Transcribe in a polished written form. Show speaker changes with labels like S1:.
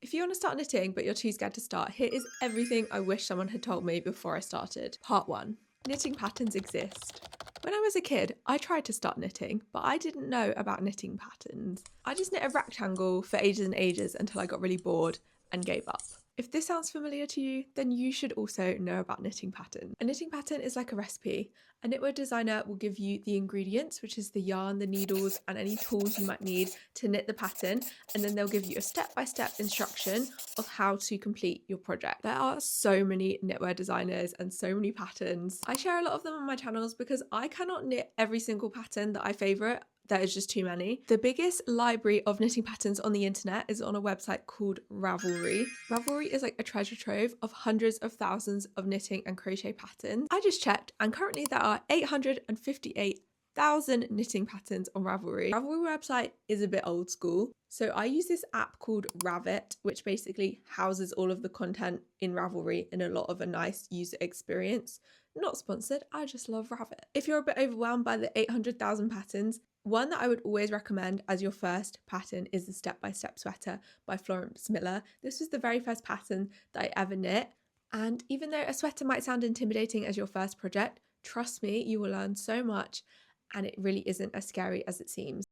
S1: If you want to start knitting but you're too scared to start, here is everything I wish someone had told me before I started. Part 1. Knitting patterns exist. When I was a kid, I tried to start knitting, but I didn't know about knitting patterns. I just knit a rectangle for ages and ages until I got really bored and gave up. If this sounds familiar to you, then you should also know about knitting patterns. A knitting pattern is like a recipe. A knitwear designer will give you the ingredients, which is the yarn, the needles, and any tools you might need to knit the pattern, and then they'll give you a step-by-step instruction of how to complete your project. There are so many knitwear designers and so many patterns. I share a lot of them on my channels because I cannot knit every single pattern that I favourite. There is just too many. The biggest library of knitting patterns on the internet is on a website called Ravelry. Ravelry is like a treasure trove of hundreds of thousands of knitting and crochet patterns. I just checked, and currently there are 858,000 knitting patterns on Ravelry. Ravelry website is a bit old school, so I use this app called Ravelry, which basically houses all of the content in Ravelry in a lot of a nice user experience. Not sponsored, I just love Ravelry. If you're a bit overwhelmed by the 800,000 patterns, one that I would always recommend as your first pattern is the Step by Step Sweater by Florence Miller. This was the very first pattern that I ever knit, and even though a sweater might sound intimidating as your first project, trust me, you will learn so much and it really isn't as scary as it seems.